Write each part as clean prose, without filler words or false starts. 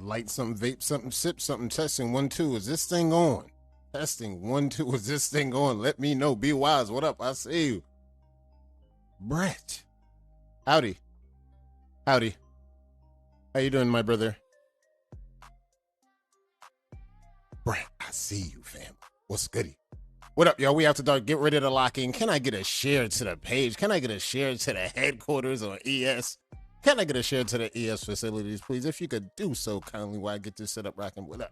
Light something, vape something, sip something, testing 1, 2. Is this thing on? Testing 1, 2. Is this thing on? Let me know. Be wise. What up? I see you. Brett. Howdy. Howdy. How you doing, my brother? Brett, I see you, fam. What's goody? What up, y'all? We After Dark. Get ready to lock in. Can I get a share to the page? Can I get a share to the headquarters on ES? Can I get a share to the ES facilities, please? If you could do so kindly while I get this set up rocking. What up?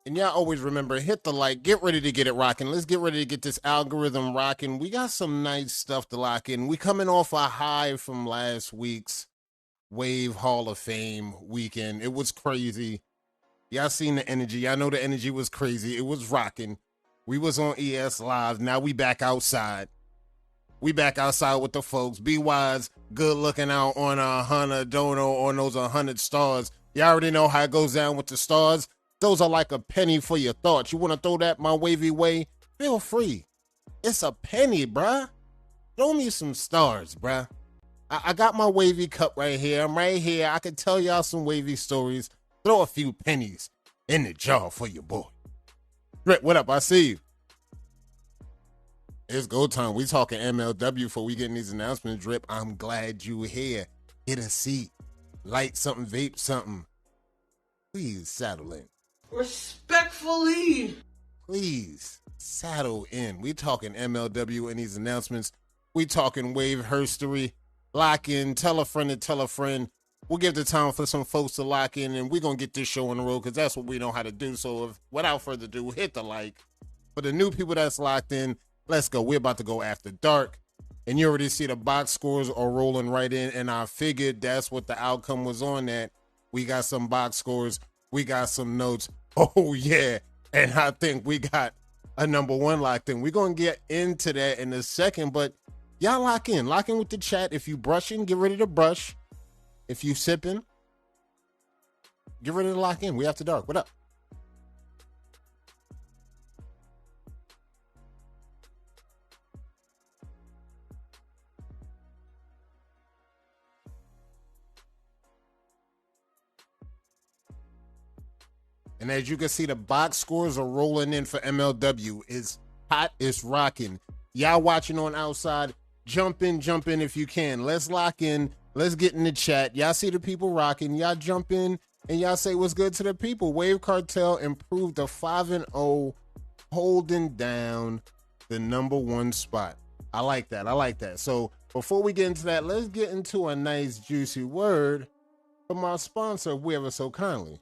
And y'all always remember, hit the like, get ready to get it rocking. Let's get ready to get this algorithm rocking. We got some nice stuff to lock in. We coming off a high from last week's Wave Hall of Fame weekend. It was crazy. Y'all seen the energy. Y'all know the energy was crazy. It was rocking. We was on ES Live. Now we back outside. We back outside with the folks. Be wise, good looking out on 100 dono on those 100 stars. Y'all already know how it goes down with the stars. Those are like a penny for your thoughts. You want to throw that my wavy way? Feel free. It's a penny, bruh. Throw me some stars, bruh. I got my wavy cup right here. I'm right here. I can tell y'all some wavy stories. Throw a few pennies in the jar for your boy. Drip, what up? I see you. It's go time. We talking MLW before we getting these announcements. Drip, I'm glad you here. Get a seat. Light something, vape something. Please saddle in. Respectfully. Please saddle in. We talking MLW in these announcements. We talking Wave Herstory. Lock in. Tell a friend to tell a friend. We'll give the time for some folks to lock in, and we're going to get this show on the road because that's what we know how to do. So without further ado, hit the like. For the new people that's locked in, let's go. We're about to go after dark. And you already see the box scores are rolling right in, and I figured that's what the outcome was on that. We got some box scores. We got some notes. Oh, yeah. And I think we got a number one locked in. We're going to get into that in a second, but y'all lock in. Lock in with the chat. If you brushing, get ready to brush. If you sipping, get ready to lock in. We After Dark. What up? And as you can see, the box scores are rolling in for MLW. It's hot, it's rocking. Y'all watching on outside, jump in if you can. Let's lock in. Let's get in the chat. Y'all see the people rocking. Y'all jump in and y'all say what's good to the people. Wave Cartel improved to 5-0, holding down the number one spot. I like that. I like that. So before we get into that, let's get into a nice juicy word from our sponsor, We Ever So Kindly.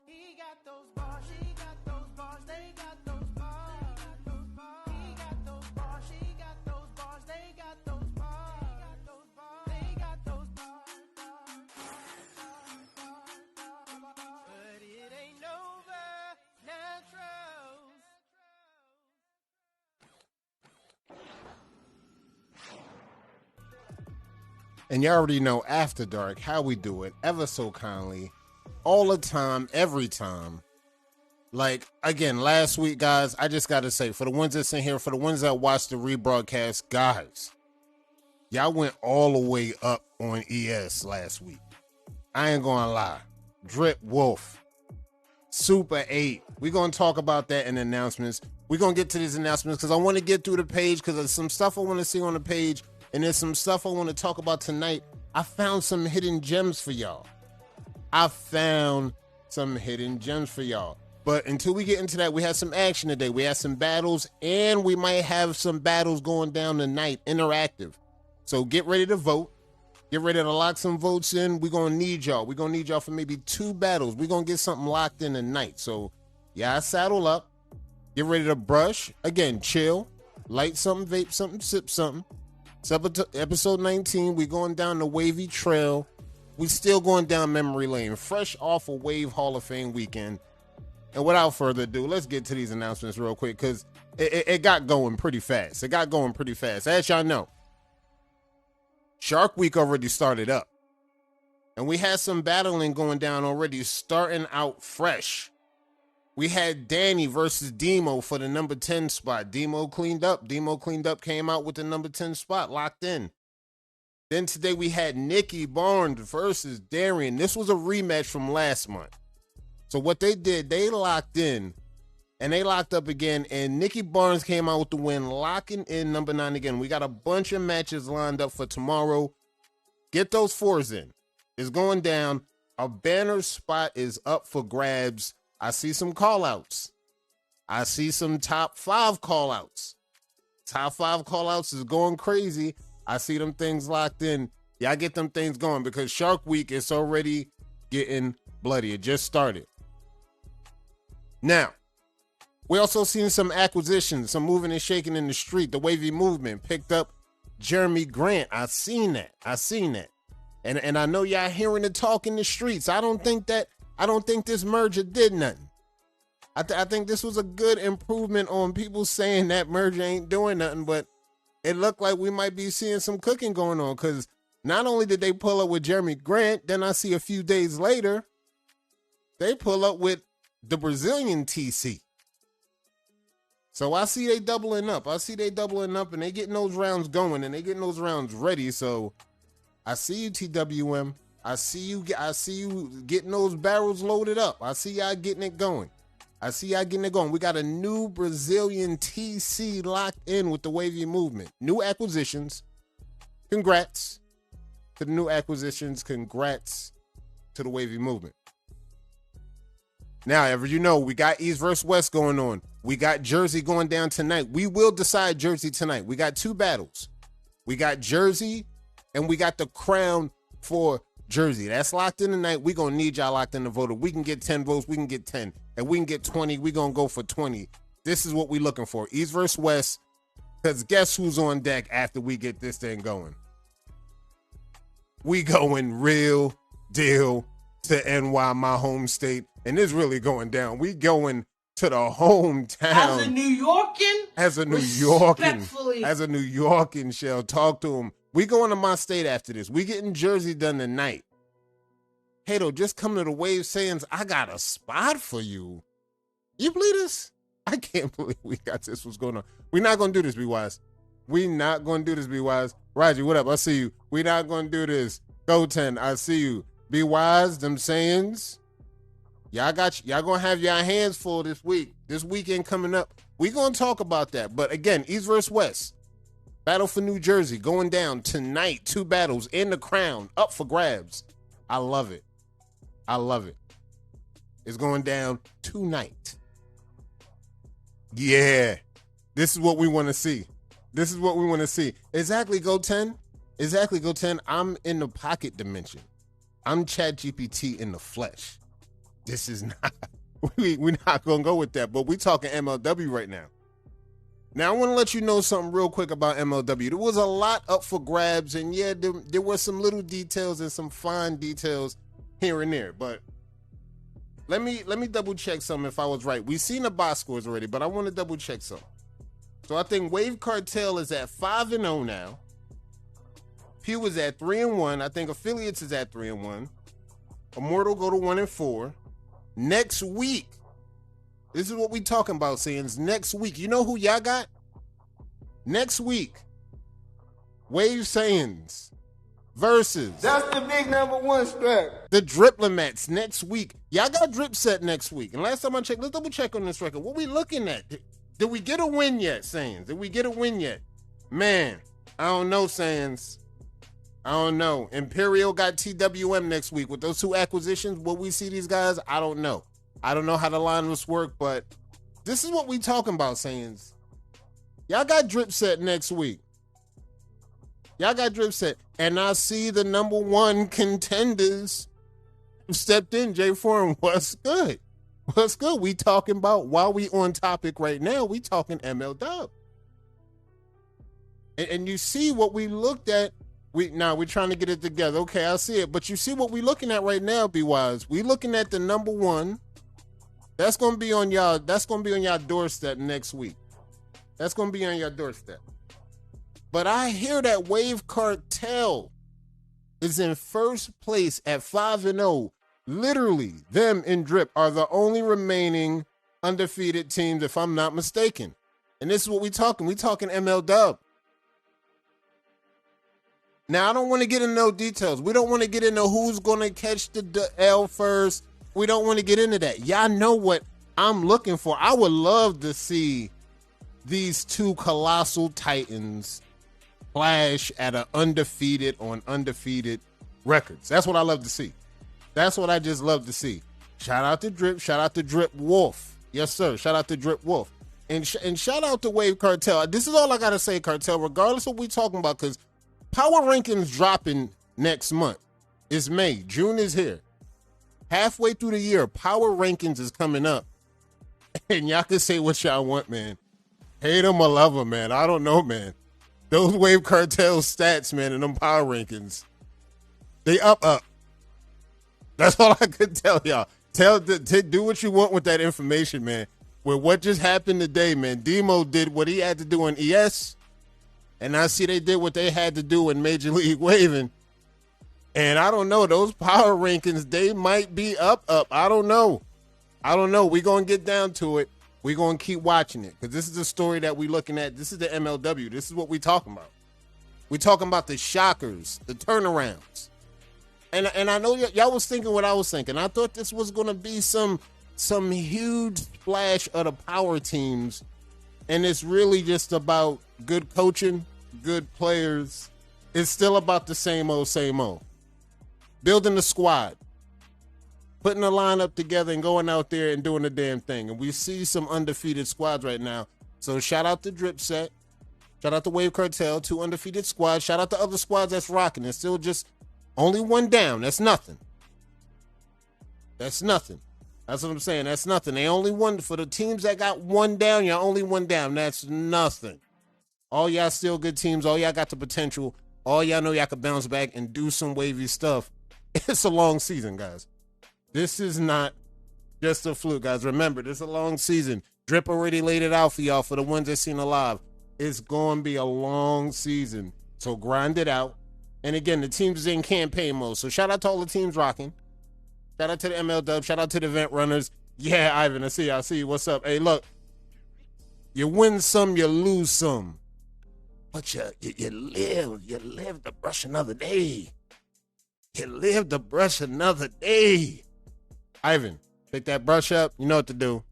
And you already know After Dark, how we do it, ever so kindly, all the time, every time. Like, again, last week, guys, I just got to say, for the ones that's in here, for the ones that watched the rebroadcast, guys, y'all went all the way up on ES last week. I ain't going to lie. Drip Wolf, Super 8. We're going to talk about that in announcements. We're going to get to these announcements because I want to get through the page because there's some stuff I want to see on the page. And there's some stuff I want to talk about tonight. I found some hidden gems for y'all. But until we get into that, we had some action today. We had some battles, and we might have some battles going down tonight, interactive. So get ready to vote. Get ready to lock some votes in. We're going to need y'all. We're going to need y'all for maybe 2 battles. We're going to get something locked in tonight. So, yeah, saddle up. Get ready to brush. Again, chill. Light something, vape something, sip something. Episode 19, we going down the wavy trail. We still going down memory lane, fresh off a Wave Hall of Fame weekend. And without further ado, let's get to these announcements real quick because it got going pretty fast. As y'all know, Shark Week already started up. And we had some battling going down already, starting out fresh. We had Danny versus Demo for the number 10 spot. Demo cleaned up, came out with the number 10 spot, locked in. Then today we had Nikki Barnes versus Darian. This was a rematch from last month. So what they did, they locked in, and they locked up again, and Nikki Barnes came out with the win, locking in number 9 again. We got a bunch of matches lined up for tomorrow. Get those 4s in. It's going down. A banner spot is up for grabs. I see some call-outs. I see some top 5 call-outs. Top 5 call-outs is going crazy. I see them things locked in. Y'all get them things going because Shark Week is already getting bloody. It just started. Now, we also seen some acquisitions, some moving and shaking in the street. The Wavy Movement picked up Jeremy Grant. I seen that. And I know y'all hearing the talk in the streets. I don't think this merger did nothing. I think this was a good improvement on people saying that merger ain't doing nothing, but it looked like we might be seeing some cooking going on because not only did they pull up with Jeremy Grant, then I see a few days later, they pull up with the Brazilian TC. So I see they doubling up. And they getting those rounds going and they getting those rounds ready. So I see you, TWM. I see you getting those barrels loaded up. I see y'all getting it going. We got a new Brazilian TC locked in with the Wavy Movement. New acquisitions. Congrats to the new acquisitions. Congrats to the Wavy Movement. Now, as you know, we got East versus West going on. We got Jersey going down tonight. We will decide Jersey tonight. We got 2 battles. We got Jersey and we got the crown for Jersey. That's locked in tonight. We're going to need y'all locked in the vote. If we can get 10 votes, we can get 10. If we can get 20, we're going to go for 20. This is what we're looking for. East versus West. Because guess who's on deck after we get this thing going? We going real deal to NY, my home state. And it's really going down. We going to the hometown. As a New Yorkin, Shell, talk to him. We going to my state after this. We getting Jersey done tonight. Hato, just come to the Wave saying, I got a spot for you. You believe this? I can't believe we got this. What's going on? We're not going to do this, Be Wise. Roger, what up? I see you. We're not going to do this. Go 10, I see you. Be Wise, them sayings. Y'all going to have your hands full this week. This weekend coming up. We going to talk about that. But again, East versus West. Battle for New Jersey going down tonight. 2 battles in the crown up for grabs. I love it. It's going down tonight. Yeah. This is what we want to see. Exactly, Go 10. I'm in the pocket dimension. I'm ChatGPT in the flesh. This is not, we're not going to go with that, but we're talking MLW right now. Now, I want to let you know something real quick about MLW. There was a lot up for grabs, and yeah, there were some little details and some fine details here and there, but let me double check something if I was right. We've seen the box scores already, but I want to double check something. So I think Wave Cartel is at 5-0 now. Pew is at 3-1. I think Affiliates is at 3-1. Immortal go to 1-4. Next week, this is what we talking about, Sayings. Next week, you know who y'all got? Next week, Wave Sayings versus. That's the big number 1 strap. The Driplemats next week. Y'all got Drip set next week. And last time I checked, let's double check on this record. What we looking at? Did we get a win yet, Sayings? Man, I don't know, Sayings. I don't know. Imperial got TWM next week. With those 2 acquisitions, will we see these guys? I don't know. I don't know how the lineups work, but this is what we talking about, Sayings. Y'all got Drip set next week. And I see the number 1 contenders stepped in. J4, what's good? We talking about, while we on topic right now, we talking MLW. And you see what we looked at. We're trying to get it together. Okay, I see it. But you see what we're looking at right now, Be Wise. We looking at the number 1. That's gonna be on y'all doorstep next week. But I hear that Wave Cartel is in first place at 5-0. Literally, them and Drip are the only remaining undefeated teams, if I'm not mistaken. And this is what we talking. We talking ML Dub. Now, I don't want to get into no details. We don't want to get into who's going to catch the L first. We don't want to get into that. Y'all know what I'm looking for. I would love to see these two colossal titans clash at an undefeated on undefeated records. That's what I love to see. That's what I just love to see. Shout out to Drip. Shout out to Drip Wolf. Yes, sir. Shout out to Drip Wolf. And shout out to Wave Cartel. This is all I got to say, Cartel, regardless of what we talking about, because Power Rankings dropping next month. It's May. June is here. Halfway through the year, Power Rankings is coming up. And y'all can say what y'all want, man. Hate them or love them, man. I don't know, man. Those Wave Cartel stats, man, and them Power Rankings, they up. That's all I could tell y'all. Do what you want with that information, man. With what just happened today, man, Demo did what he had to do in ES, and I see they did what they had to do in Major League Waving. And I don't know, those power rankings, they might be up. I don't know. We're going to get down to it. We're going to keep watching it because this is the story that we're looking at. This is the MLW. This is what we're talking about. We're talking about the shockers, the turnarounds. And I know y'all was thinking what I was thinking. I thought this was going to be some huge splash of the power teams, and it's really just about good coaching, good players. It's still about the same old, same old. Building the squad, putting a lineup together and going out there and doing the damn thing. And we see some undefeated squads right now. So shout out to Drip Set. Shout out to Wave Cartel, 2 undefeated squads. Shout out to other squads that's rocking. It's still just only 1 down. That's nothing. That's nothing. That's what I'm saying. That's nothing. They only won for the teams that got 1 down. Y'all only 1 down. That's nothing. All y'all still good teams. All y'all got the potential. All y'all know y'all could bounce back and do some wavy stuff. It's a long season, guys. This is not just a fluke, guys. Remember, this is a long season. Drip already laid it out for y'all for the ones that seen it live. It's going to be a long season. So grind it out. And again, the teams is in campaign mode. So shout out to all the teams rocking. Shout out to the ML Dub. Shout out to the event runners. Yeah, Ivan, I see you. What's up? Hey, look. You win some, you lose some. But you live to brush another day. You live to brush another day. Ivan, pick that brush up. You know what to do.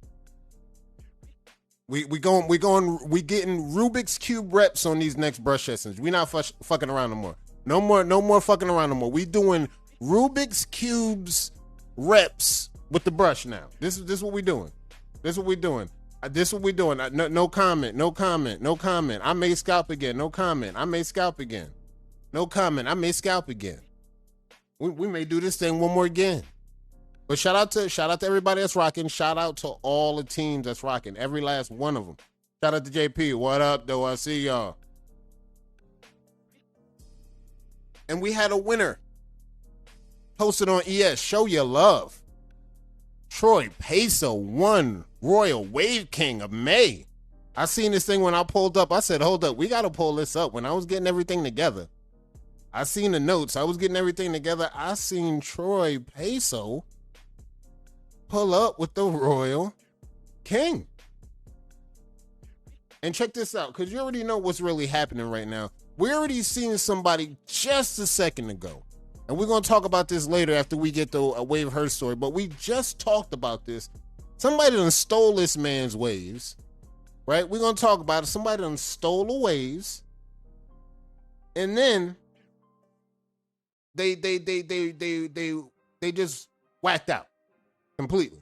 We getting Rubik's Cube reps on these next brush sessions. We not fucking around no more. No more fucking around no more. We doing Rubik's Cubes reps with the brush now. This is what we doing. This is what we doing. No comment. I may scalp again. No comment. I may scalp again. No comment. I may scalp again. We may do this thing one more again. But shout out to everybody that's rocking. Shout out to all the teams that's rocking. Every last one of them. Shout out to JP. What up, though? I see y'all. And we had a winner posted on ES. Show your love. Troy Peso won Royal Wave King of May. I seen this thing when I pulled up. I said, hold up. We got to pull this up. When I was getting everything together, I seen the notes. I was getting everything together. I seen Troy Peso pull up with the Royal King. And check this out, because you already know what's really happening right now. We already seen somebody just a second ago. And we're going to talk about this later after we get the Wave Herstory. But we just talked about this. Somebody done stole this man's waves. Right? We're going to talk about it. Somebody done stole the waves. And then they just whacked out completely.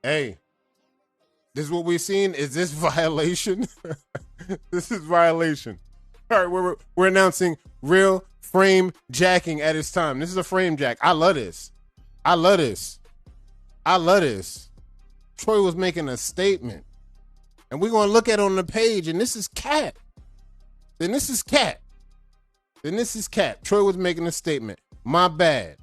Hey, this is what we're seeing. Is this violation? This is violation. All right, we're announcing real frame jacking at its time. This is a frame jack. I love this. Troy was making a statement. And we're going to look at it on the page, and this is cat. Then this is cat. Troy was making a statement. My bad.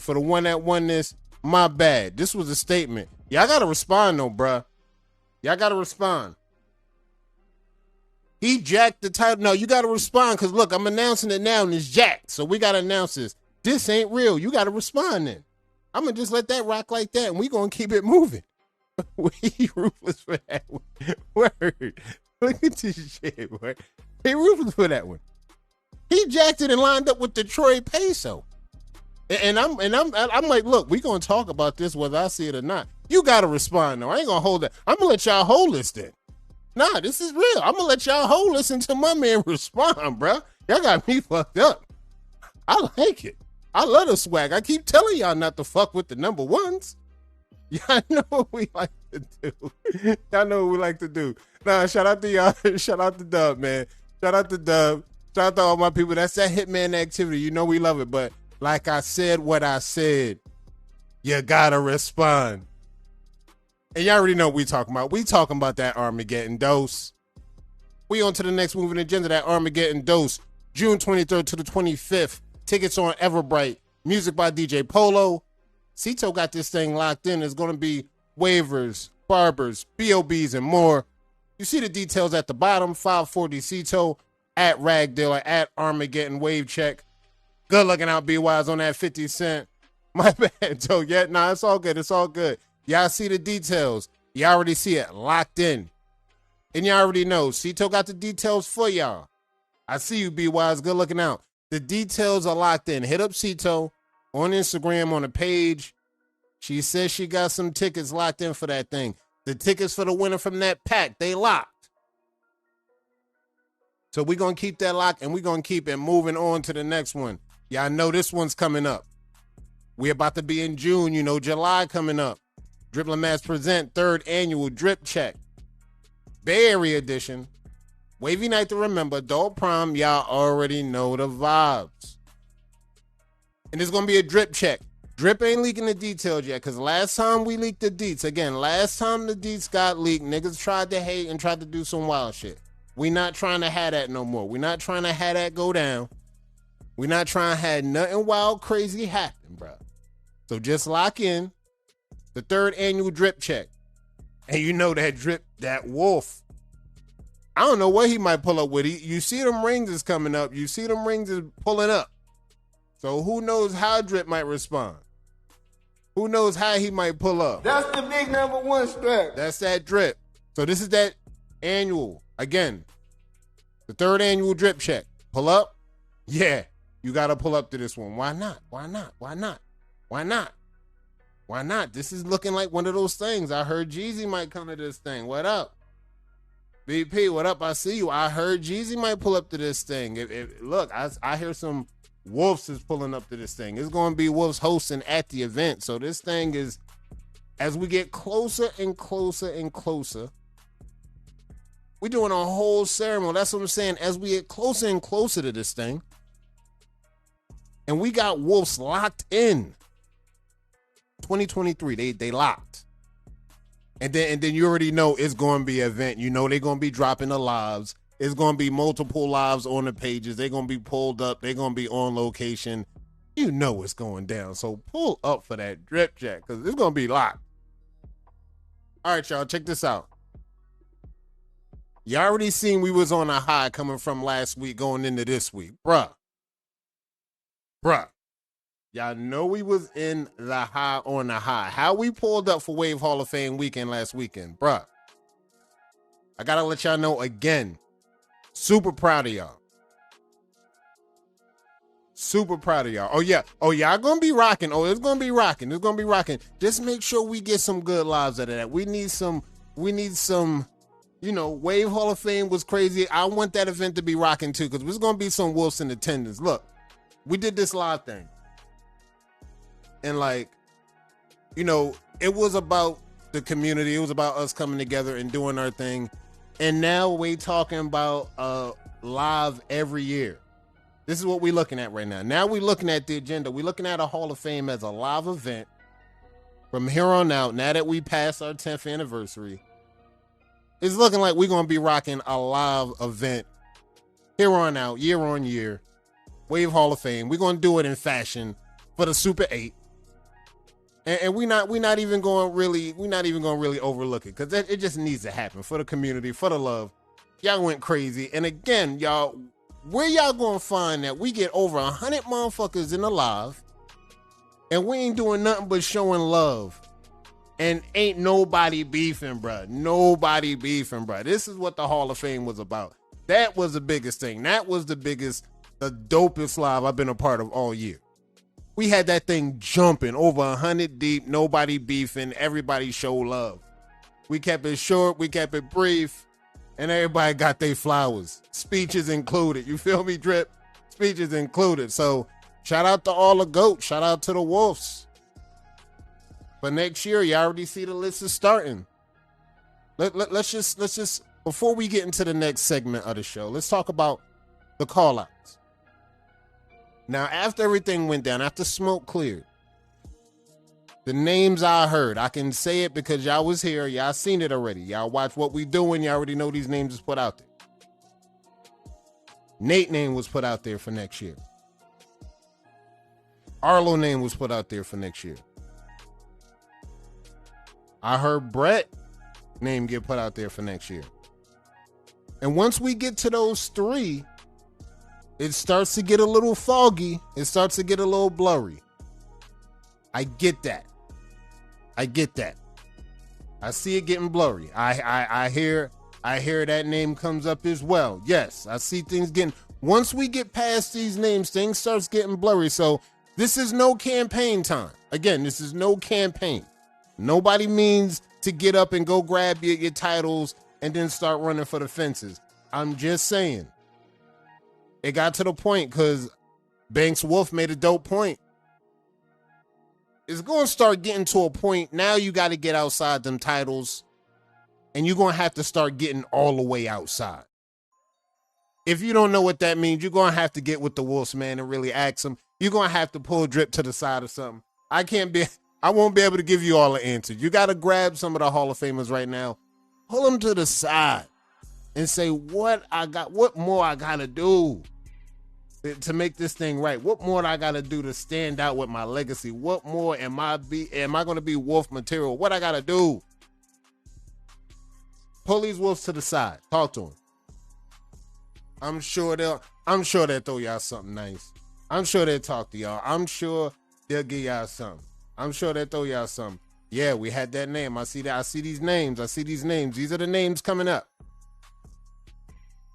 For the one that won this, my bad. This was a statement. Y'all got to respond, though, bruh. Y'all got to respond. He jacked the title. No, you got to respond because, look, I'm announcing it now and it's jacked. So we got to announce this. This ain't real. You got to respond then. I'm going to just let that rock like that and we going to keep it moving. We ruthless for that one. Word. Look at this shit, boy. He ruthless for that one. He jacked it and lined up with Detroit Peso. And I'm like, look, we going to talk about this whether I see it or not. You got to respond, though. I ain't going to hold that. I'm going to let y'all hold this then. Nah, this is real. I'm going to let y'all hold this until my man respond, bro. Y'all got me fucked up. I like it. I love the swag. I keep telling y'all not to fuck with the number ones. Y'all know what we like to do. Y'all know what we like to do. Nah, shout out to y'all. Shout out to Dub, man. Shout out to Dub. Shout out to all my people. That's that Hitman activity. You know we love it. But like I said what I said, you gotta respond. And y'all already know what we talking about. We talking about that Armageddon dose. We on to the next moving agenda, that Armageddon dose. June 23rd to the 25th. Tickets on Everbright. Music by DJ Polo. Cito got this thing locked in. There's going to be waivers, barbers, BOBs, and more. You see the details at the bottom. 540 Cito at Rag Dealer at Armageddon Wave Check. Good looking out, B-Wise, on that 50 cent. My bad, Joe. Yeah, nah, it's all good. It's all good. Y'all see the details. Y'all already see it locked in. And y'all already know. Cito got the details for y'all. I see you, B-Wise. Good looking out. The details are locked in. Hit up Cito on Instagram on the page. She says she got some tickets locked in for that thing. The tickets for the winner from that pack, they locked. So we're going to keep that locked and we're going to keep it moving on to the next one. Y'all know this one's coming up. We're about to be in June, you know, July coming up. Dribbling Mats present 3rd annual Drip Check. Bay Area edition. Wavy night to remember. Adult prom, y'all already know the vibes. And there's going to be a drip check. Drip ain't leaking the details yet because last time we leaked the deets, again, last time the deets got leaked, niggas tried to hate and tried to do some wild shit. We not trying to have that no more. We not trying to have that go down. We not trying to have nothing wild, crazy happen, bro. So just lock in the 3rd annual drip check. And you know that drip, that wolf. I don't know what he might pull up with. You see them rings is coming up. You see them rings is pulling up. So who knows how Drip might respond? Who knows how he might pull up? That's the big number one strap. That's that Drip. So this is that annual. Again, the 3rd annual Drip Check. Pull up? Yeah, you got to pull up to this one. Why not? Why not? Why not? Why not? Why not? This is looking like one of those things. I heard Jeezy might come to this thing. What up? BP, what up? I see you. I heard Jeezy might pull up to this thing. Look, I hear some Wolves is pulling up to this thing. It's going to be Wolves hosting at the event. So this thing is, as we get closer and closer and closer, we're doing a whole ceremony. That's what I'm saying. As we get closer and closer to this thing, and we got Wolves locked in. 2023, they locked. And then you already know it's going to be an event. You know they're going to be dropping the lives. It's going to be multiple lives on the pages. They're going to be pulled up. They're going to be on location. You know what's going down. So pull up for that drip check because it's going to be locked. All right, y'all, check this out. You already seen we was on a high coming from last week going into this week. Bruh. Y'all know we was in the high on the high. How we pulled up for Wave Hall of Fame weekend last weekend. Bruh. I got to let y'all know again. Super proud of y'all. Super proud of y'all. Oh, yeah. Oh, y'all going to be rocking. Oh, it's going to be rocking. It's going to be rocking. Just make sure we get some good lives out of that. We need some, you know, Wave Hall of Fame was crazy. I want that event to be rocking too because there's going to be some Wolves in attendance. Look, we did this live thing. And like, you know, it was about the community. It was about us coming together and doing our thing. And now we talking about live every year. This is what we're looking at right now. Now we're looking at the agenda. We're looking at a Hall of Fame as a live event from here on out. Now that we passed our 10th anniversary, it's looking like we're going to be rocking a live event here on out, year on year. Wave Hall of Fame. We're going to do it in fashion for the Super 8. And we're not even going to really overlook it because it just needs to happen for the community, for the love. Y'all went crazy. And again, y'all, where y'all gonna find that we get over 100 motherfuckers in the live and we ain't doing nothing but showing love and ain't nobody beefing, bruh. Nobody beefing, bruh. This is what the Hall of Fame was about. That was the biggest thing. That was the dopest live I've been a part of all year. We had that thing jumping over 100 deep, nobody beefing, everybody show love. We kept it short, we kept it brief, and everybody got their flowers. Speeches included. You feel me, Drip? Speeches included. So shout out to all the GOATs. Shout out to the Wolves. But next year, you already see the list is starting. Let's just, before we get into the next segment of the show, let's talk about the call-outs. Now, after everything went down, after smoke cleared, the names I heard, I can say it because y'all was here. Y'all seen it already. Y'all watch what we doing. Y'all already know these names is put out there. Nate name was put out there for next year. Arlo name was put out there for next year. I heard Brett name get put out there for next year. And once we get to those three, it starts to get a little foggy. It starts to get a little blurry. I get that. I see it getting blurry. I hear that name comes up as well. Yes, I see things getting. Once we get past these names, things starts getting blurry. So this is no campaign time. Again, this is no campaign. Nobody means to get up and go grab your titles and then start running for the fences. I'm just saying. It got to the point because Banks Wolf made a dope point. It's going to start getting to a point now you got to get outside them titles and you're going to have to start getting all the way outside. If you don't know what that means, you're going to have to get with the Wolves, man, and really ask him. You're going to have to pull Drip to the side or something. I won't be able to give you all the answers. You got to grab some of the Hall of Famers right now, pull them to the side and say, what more I got to do to make this thing right? What more do I got to do to stand out with my legacy? What more am I going to be Wolf material? What I got to do? Pull these Wolves to the side. Talk to them. I'm sure they'll throw y'all something nice. I'm sure they'll talk to y'all. I'm sure they'll give y'all something. I'm sure they'll throw y'all something. Yeah, we had that name. I see that. I see these names. These are the names coming up.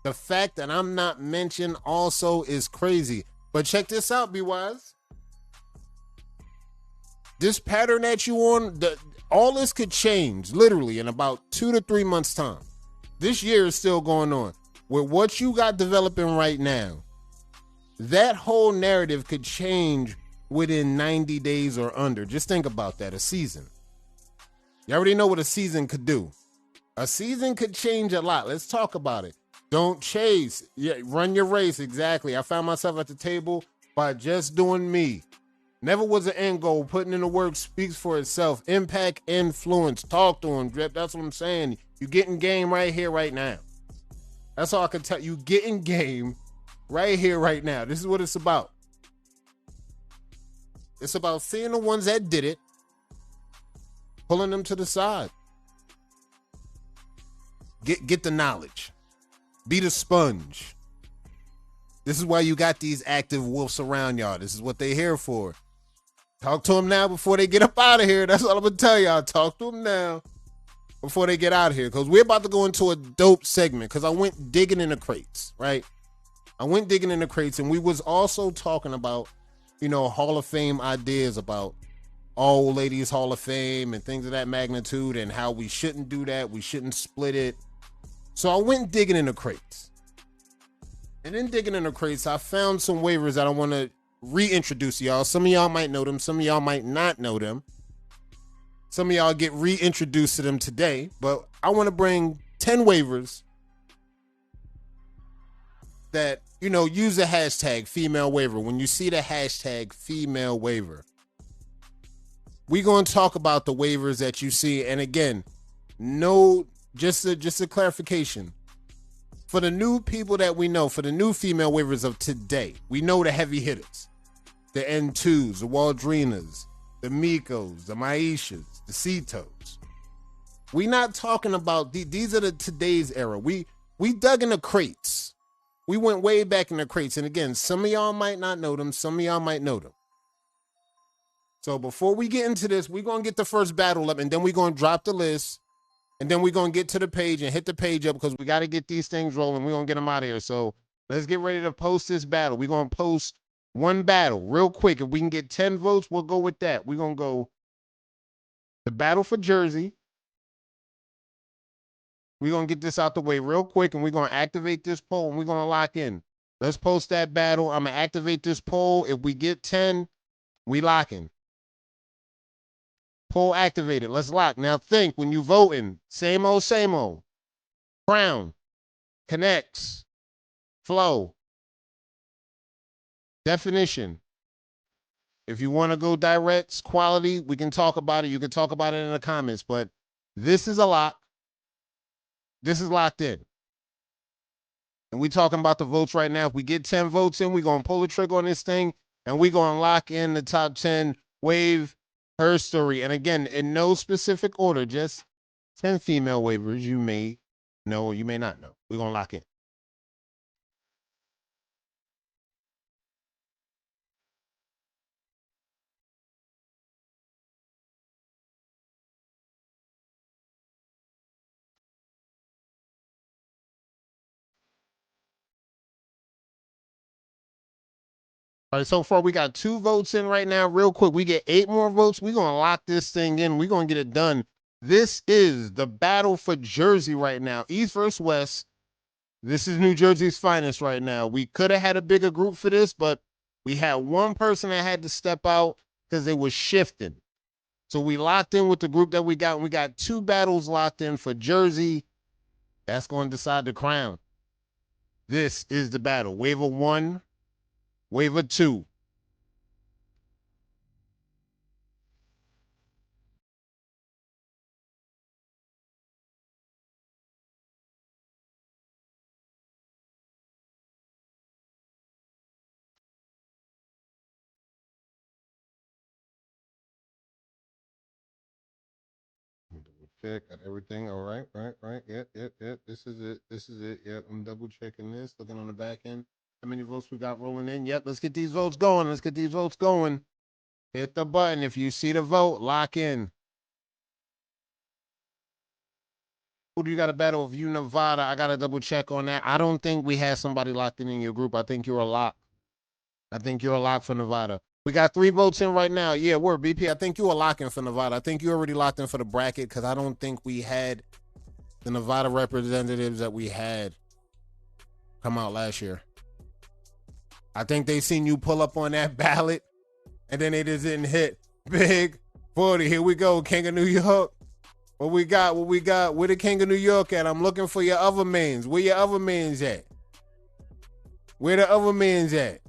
The fact that I'm not mentioned also is crazy. But check this out, Be Wise. This pattern that you on, all this could change literally in about 2 to 3 months' time. This year is still going on. With what you got developing right now, that whole narrative could change within 90 days or under. Just think about that, a season. You already know what a season could do. A season could change a lot. Let's talk about it. Don't chase. Yeah, run your race. Exactly. I found myself at the table by just doing me. Never was an end goal. Putting in the work speaks for itself. Impact, influence. Talk to him, Drip. That's what I'm saying. You getting game right here, right now. That's all I can tell you. Getting game right here, right now. This is what it's about. It's about seeing the ones that did it, pulling them to the side. Get the knowledge. Be the sponge. This is why you got these active wolves around y'all. This is what they here for. Talk to them now before they get up out of here. That's all I'm going to tell y'all. Talk to them now before they get out of here. Because we're about to go into a dope segment. Because I went digging in the crates, right? I went digging in the crates. And we was also talking about, Hall of Fame ideas about old ladies Hall of Fame and things of that magnitude and how we shouldn't do that. We shouldn't split it. So I went digging in the crates. And in digging in the crates, I found some waivers that I want to reintroduce y'all. Some of y'all might know them. Some of y'all might not know them. Some of y'all get reintroduced to them today. But I want to bring 10 waivers that, use the hashtag female waiver. When you see the hashtag female waiver, we're going to talk about the waivers that you see. And again, just a clarification. For the new people that we know, for the new female waivers of today, we know the heavy hitters. The N2s, the Waldrinas, the Mikos, the Maishas, the Cetos. We not talking about, these are the today's era. We We dug in the crates. We went way back in the crates. And again, some of y'all might not know them. Some of y'all might know them. So before we get into this, we're going to get the first battle up, and then we're going to drop the list, and then we're going to get to the page and hit the page up because we got to get these things rolling. We're going to get them out of here. So let's get ready to post this battle. We're going to post one battle real quick. If we can get 10 votes, we'll go with that. We're going to go the battle for Jersey. We're going to get this out the way real quick, and we're going to activate this poll, and we're going to lock in. Let's post that battle. I'm going to activate this poll. If we get 10, we lock in. Poll activated. Let's lock. Now think, when you voting, same old, same old. Crown, connects, flow, definition. If you want to go direct, quality, we can talk about it. You can talk about it in the comments, but this is a lock. This is locked in. And we talking about the votes right now. If we get 10 votes in, we're going to pull the trigger on this thing, and we're going to lock in the top 10 wave Herstory. And again, in no specific order, just 10 female waivers. You may know or you may not know. We're going to lock in. All right, so far we got 2 votes in right now. Real quick, we get 8 more votes. We're going to lock this thing in. We're going to get it done. This is the battle for Jersey right now. East versus West. This is New Jersey's finest right now. We could have had a bigger group for this, but we had one person that had to step out because they was shifting. So we locked in with the group that we got. And we got 2 battles locked in for Jersey. That's going to decide the crown. This is the battle. Waiver 1. Waiver 2. Check, got everything. All right, right. Yep. This is it. Yep, I'm double checking this, looking on the back end. How many votes we got rolling in? Yep, let's get these votes going. Hit the button. If you see the vote, lock in. Who do you got a battle of? You, Nevada. I got to double check on that. I don't think we had somebody locked in your group. I think you're a lock. For Nevada. We got 3 votes in right now. Yeah, we're BP. I think you were locking for Nevada. I think you already locked in for the bracket because I don't think we had the Nevada representatives that we had come out last year. I think they seen you pull up on that ballot, and then they just didn't hit. Big 40. Here we go, King of New York. What we got? Where the King of New York at? I'm looking for your other mains. Where your other mains at? Where the other mains at?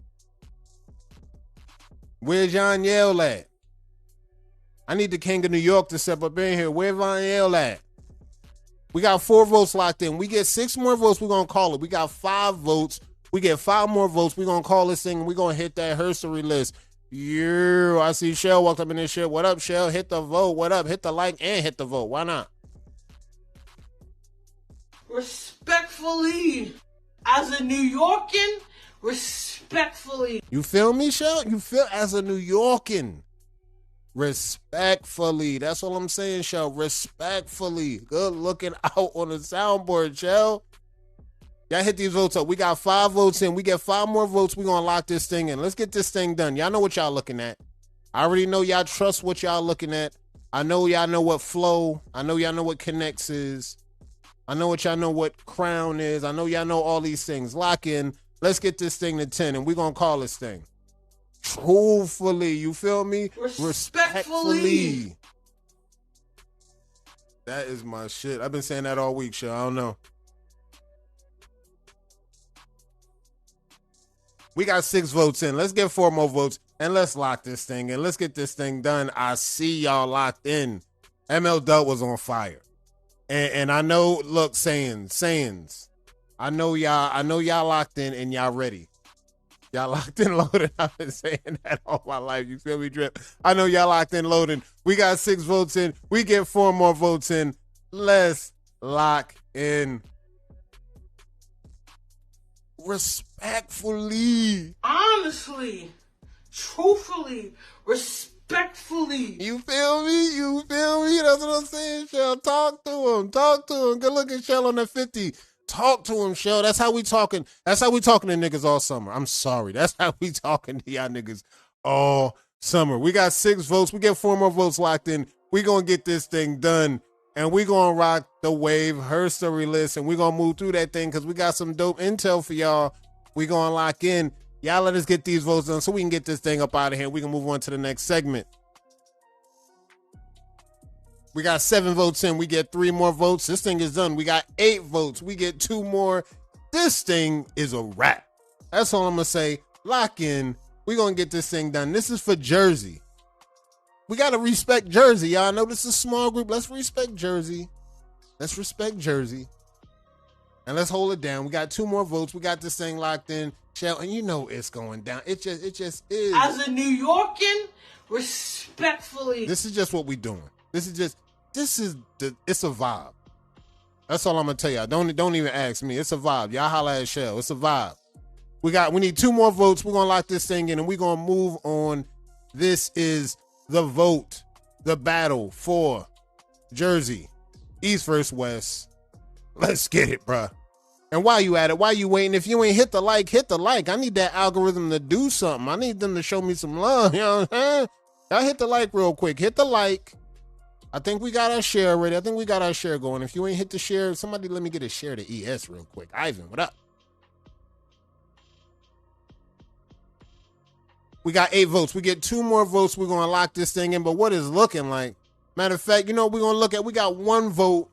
Where's John Yale at? I need the King of New York to step up in here. Where's John Yale at? We got 4 votes locked in. We get 6 more votes, we're going to call it. We got 5 votes. We get 5 more votes. We're going to call this thing. We're going to hit that Herstory list. Yeah, I see Shell walked up in this shit. What up, Shell? Hit the vote. What up? Hit the like and hit the vote. Why not? Respectfully, as a New Yorkan, respectfully. You feel me, Shell? You feel as a New Yorkan. Respectfully. That's all I'm saying, Shell. Respectfully. Good looking out on the soundboard, Shell. Y'all hit these votes up. We got 5 votes in. We get 5 more votes. We're going to lock this thing in. Let's get this thing done. Y'all know what y'all looking at. I already know y'all trust what y'all looking at. I know y'all know what flow. I know y'all know what connects is. I know what y'all know what crown is. I know y'all know all these things. Lock in. Let's get this thing to 10, and we're going to call this thing. Truthfully. You feel me? Respectfully. That is my shit. I've been saying that all week, shit. I don't know. We got 6 votes in. Let's get 4 more votes, and let's lock this thing in. Let's get this thing done. I see y'all locked in. ML Dub was on fire. And I know, look, sayings. I know y'all locked in and y'all ready. Y'all locked in loaded. I've been saying that all my life. You feel me, Drip? I know y'all locked in loading. We got 6 votes in. We get 4 more votes in. Let's lock in. respectfully. Honestly, truthfully, respectfully. You feel me? You feel me? That's what I'm saying, Shell. Talk to him. Talk to him. Good looking Shell on the 50. Talk to him, Shell. That's how we talking. That's how we talking to niggas all summer. I'm sorry. That's how we talking to y'all niggas all summer. We got 6 votes. We get 4 more votes locked in. We gonna get this thing done. And we gonna rock the Wave Herstory list. And we gonna move through that thing because we got some dope intel for y'all. We gonna lock in. Y'all let us get these votes done so we can get this thing up out of here. We can move on to the next segment. We got 7 votes in. We get 3 more votes. This thing is done. We got 8 votes. We get 2 more. This thing is a wrap. That's all I'm going to say. Lock in. We're going to get this thing done. This is for Jersey. We got to respect Jersey. Y'all know this is a small group. Let's respect Jersey. Let's respect Jersey. And let's hold it down. We got 2 more votes. We got this thing locked in. Shell, and you know it's going down. It just is. As a New Yorkan, respectfully. This is just what we doing. It's a vibe. That's all I'm gonna tell y'all. Don't even ask me. It's a vibe. Y'all holla at Shell. It's a vibe. We need 2 more votes. We're gonna lock this thing in and we're gonna move on. This is the vote, the battle for Jersey, East versus West. Let's get it, bruh. And while you at it, while you waiting, if you ain't hit the like, hit the like. I need that algorithm to do something. I need them to show me some love. You know what I'm saying? Y'all hit the like real quick. Hit the like. I think we got our share already. I think we got our share going. If you ain't hit the share, somebody let me get a share to ES real quick. Ivan, what up? We got 8 votes. We get 2 more votes. We're going to lock this thing in. But what is looking like? Matter of fact, you know what we're going to look at? We got 1 vote.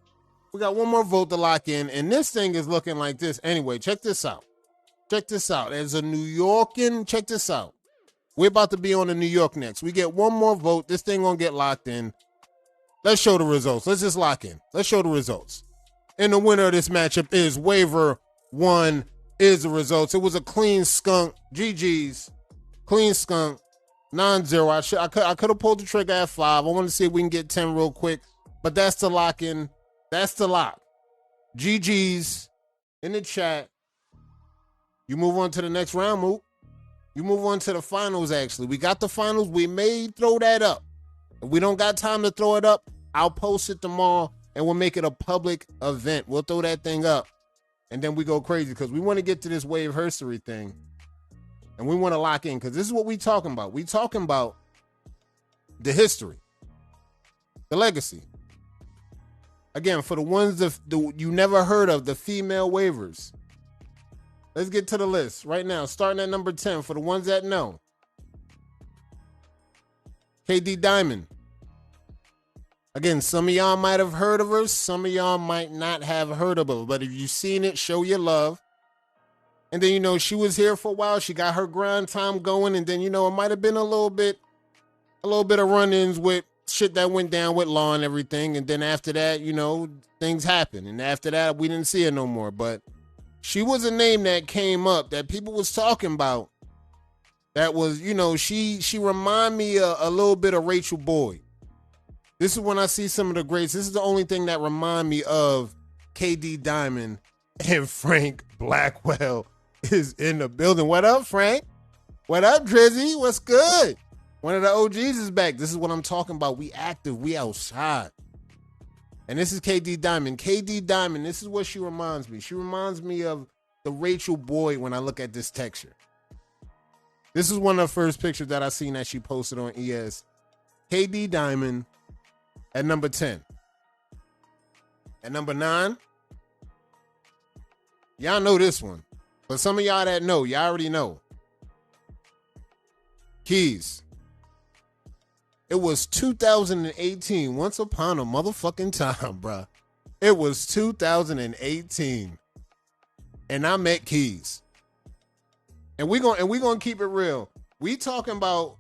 We got 1 more vote to lock in. And this thing is looking like this. Anyway, check this out. Check this out. As a New Yorkan, check this out. We're about to be on to New York next. We get 1 more vote. This thing going to get locked in. Let's show the results. Let's just lock in. Let's show the results. And the winner of this matchup is Waiver 1 is the results. It was a clean skunk. GG's. Clean skunk. 9-0. I could have pulled the trigger at 5. I want to see if we can get 10 real quick. But that's the lock in. That's the lock. GG's in the chat. You move on to the next round, Moot. You move on to the finals, actually. We got the finals. We may throw that up. If we don't got time to throw it up, I'll post it tomorrow and we'll make it a public event. We'll throw that thing up and then we go crazy because we want to get to this Wave Herstory thing and we want to lock in because this is what we talking about. We talking about the history, the legacy. Again, for the ones that you never heard of, the female waivers. Let's get to the list right now, starting at number 10 for the ones that know. KD Diamond. Again, some of y'all might have heard of her. Some of y'all might not have heard of her. But if you've seen it, show your love. And then, you know, she was here for a while. She got her grind time going. And then, you know, it might have been a little bit of run-ins with shit that went down with Law and everything. And then after that, you know, things happened. And after that, we didn't see her no more. But she was a name that came up that people was talking about. That was, you know, she remind me a little bit of Rachel Boyd. This is when I see some of the greats. This is the only thing that remind me of KD Diamond and Frank Blackwell is in the building. What up, Frank? What up, Drizzy? What's good? One of the OGs is back. This is what I'm talking about. We active. We outside. And this is KD Diamond. KD Diamond, this is what she reminds me. She reminds me of the Rachel Boyd when I look at this texture. This is one of the first pictures that I seen that she posted on ES. KD Diamond at number 10. At number 9, y'all know this one. But some of y'all that know, y'all already know. Keys. It was 2018. Once upon a motherfucking time, bruh. It was 2018. And I met Keys. And we're gonna keep it real. When we talk about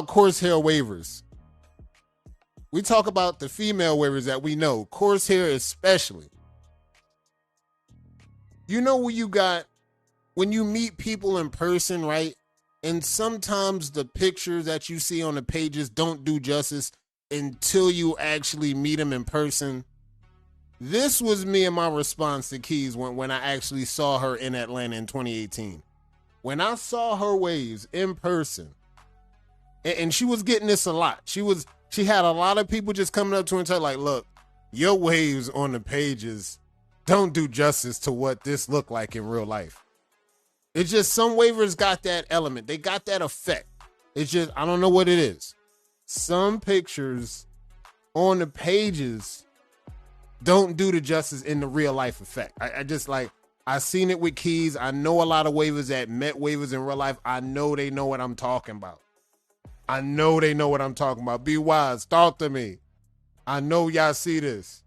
Corsair waivers, we talk about the female waivers that we know, Corsair especially. You know when you meet people in person, right? And sometimes the pictures that you see on the pages don't do justice until you actually meet them in person. This was me and my response to Keys when I actually saw her in Atlanta in 2018. When I saw her waves in person, and she was getting this a lot. She had a lot of people just coming up to her and telling, like, look, your waves on the pages don't do justice to what this looked like in real life. It's just some waivers got that element. They got that effect. It's just, I don't know what it is. Some pictures on the pages don't do the justice in the real life effect. I just like, I seen it with Keys. I know a lot of waivers that met waivers in real life. I know they know what I'm talking about. I know they know what I'm talking about. Be wise. Talk to me. I know y'all see this.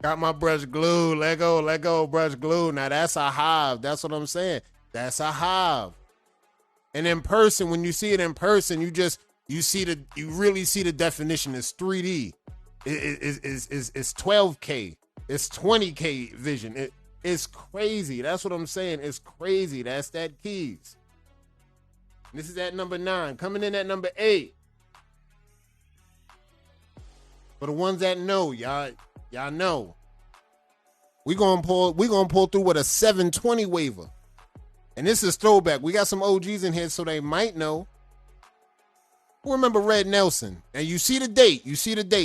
Got my brush glue. Let go, brush glue. Now that's a hive. That's what I'm saying. That's a hive. And in person, when you see it in person, you really see the definition. It's 3D. It's 12K. It's 20K vision. It's crazy. That's what I'm saying. It's crazy. That's that Keys. This is at number 9. Coming in at number 8. For the ones that know, y'all know. We're gonna pull through with a 720 waiver. And this is throwback. We got some OGs in here, so they might know. Who remember Red Nelson? And you see the date.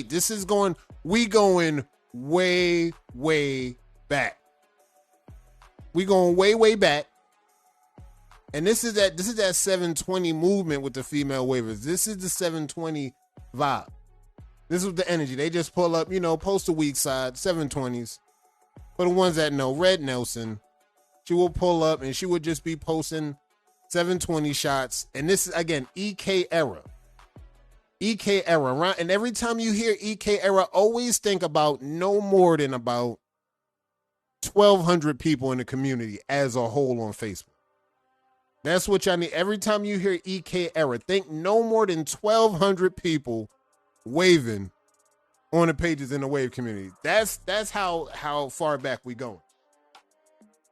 This is going way, way back. We going way, way back. And this is that 720 movement with the female waivers. This is the 720 vibe. This is the energy. They just pull up, post a weak side, 720s. For the ones that know, Red Nelson, she will pull up and she would just be posting 720 shots. And this is, again, EK era. EK era. Right? And every time you hear EK era, always think about no more than about 1,200 people in the community as a whole on Facebook. That's what y'all need. Every time you hear EK era, think no more than 1,200 people waving on the pages in the wave community. That's how far back we going.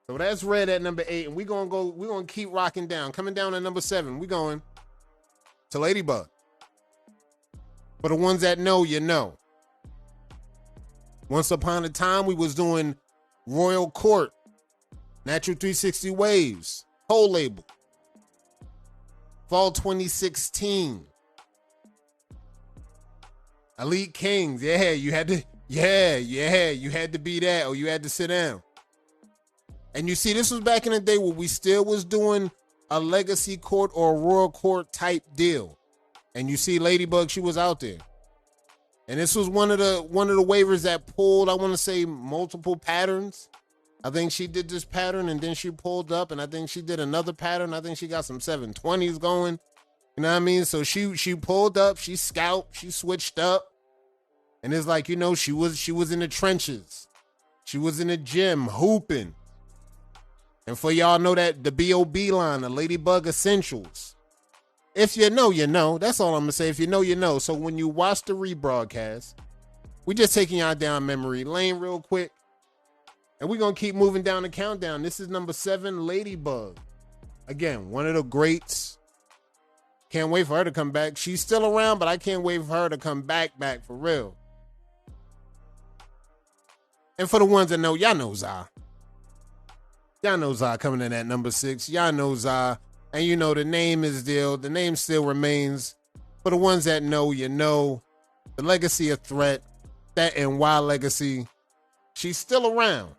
So that's Red at number 8, and we're gonna keep rocking down. Coming down at number 7, we going to Ladybug. For the ones that know, you know. Once upon a time, we was doing Royal Court, Natural 360 Waves, whole label. Fall 2016. Elite Kings. You had to be that, or you had to sit down. And you see, this was back in the day where we still was doing a legacy court or a royal court type deal. And you see Ladybug, she was out there. And this was one of the waivers that pulled, I want to say, multiple patterns. I think she did this pattern and then she pulled up, and I think she did another pattern. I think she got some 720s going. You know what I mean? So she pulled up, she scalped, she switched up. And it's like, she was in the trenches. She was in the gym hooping. And for y'all know that the B.O.B. line, the Ladybug Essentials. If you know, you know. That's all I'm going to say. If you know, you know. So when you watch the rebroadcast, we just taking y'all down memory lane real quick. And we're going to keep moving down the countdown. This is number 7, Ladybug. Again, one of the greats. Can't wait for her to come back. She's still around, but I can't wait for her to come back for real. And for the ones that know, y'all know Zah. Y'all know Zah coming in at number 6. Y'all know Zah. And the name is still, the name still remains. For the ones that know, you know. The legacy of Threat, that NY legacy. She's still around.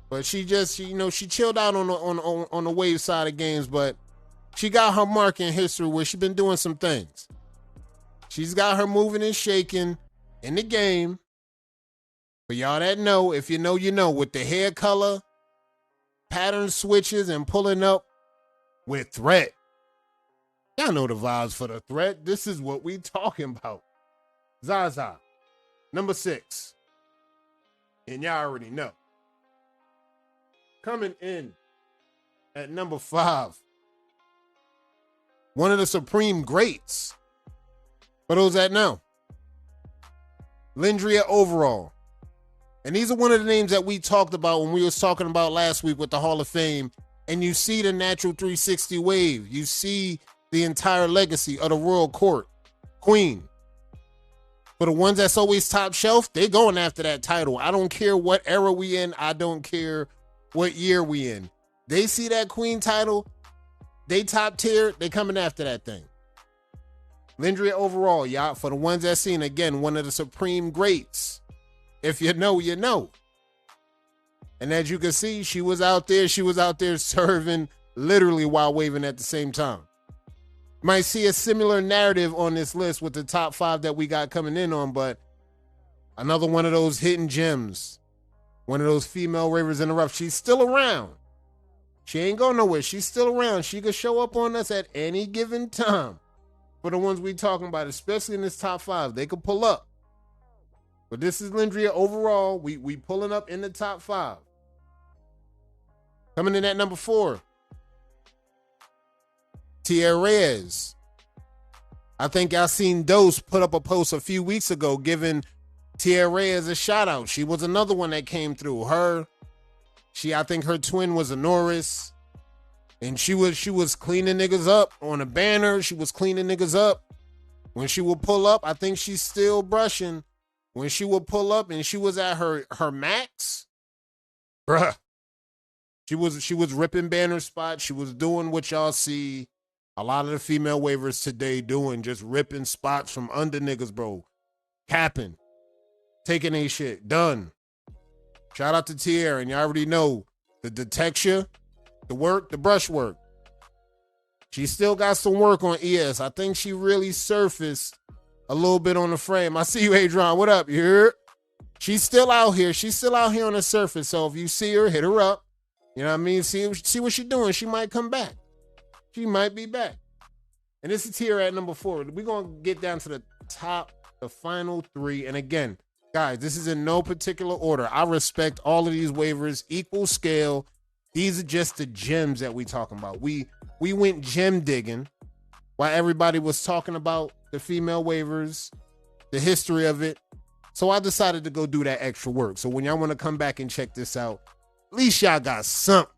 But she chilled out on the wave side of games, but she got her mark in history where she's been doing some things. She's got her moving and shaking in the game. For y'all that know, if you know, you know, with the hair color, pattern switches, and pulling up with Threat. Y'all know the vibes for the Threat. This is what we talking about. Zaza, number 6. And y'all already know. Coming in at number 5. One of the supreme greats. For those that know. Lindria Overall. And these are one of the names that we talked about when we was talking about last week with the Hall of Fame. And you see the Natural 360 wave. You see the entire legacy of the Royal Court. Queen. For the ones that's always top shelf, they going after that title. I don't care what era we in. I don't care what year we in. They see that queen title, they top tier, they coming after that thing. Lindria overall, y'all, for the ones that seen, again, one of the supreme greats. If you know, you know. And as you can see, she was out there serving literally while waving at the same time. Might see a similar narrative on this list with the top 5 that we got coming in on, but another one of those hidden gems. One of those female ravers in the rough. She's still around. She ain't going nowhere. She's still around. She could show up on us at any given time. For the ones we talking about, especially in this top 5, they could pull up. But this is Lindria overall. We pulling up in the top 5. Coming in at number 4, Tia Reyes. I think y'all seen Dose put up a post a few weeks ago giving Tia Reyes a shout out. She was another one that came through. I think her twin was a Norris. And she was cleaning niggas up on a banner. She was cleaning niggas up. When she would pull up, I think she's still brushing. When she would pull up and she was at her max, bruh. She was ripping banner spots. She was doing what y'all see a lot of the female wavers today doing, just ripping spots from under niggas, bro. Capping. Taking a shit. Done. Shout out to Tierra, and you already know the texture, the work, the brush work. She still got some work on ES. I think she really surfaced a little bit on the frame. I see you, Adrian. What up? You heard? She's still out here. She's still out here on the surface. So if you see her, hit her up. You know what I mean? See what she's doing. She might come back. She might be back. And this is here at number 4. We're going to get down to the top, the final 3. And again, guys, this is in no particular order. I respect all of these waivers, equal scale. These are just the gems that we talking about. We went gem digging while everybody was talking about the female waivers, the history of it. So I decided to go do that extra work. So when y'all want to come back and check this out, at least y'all got something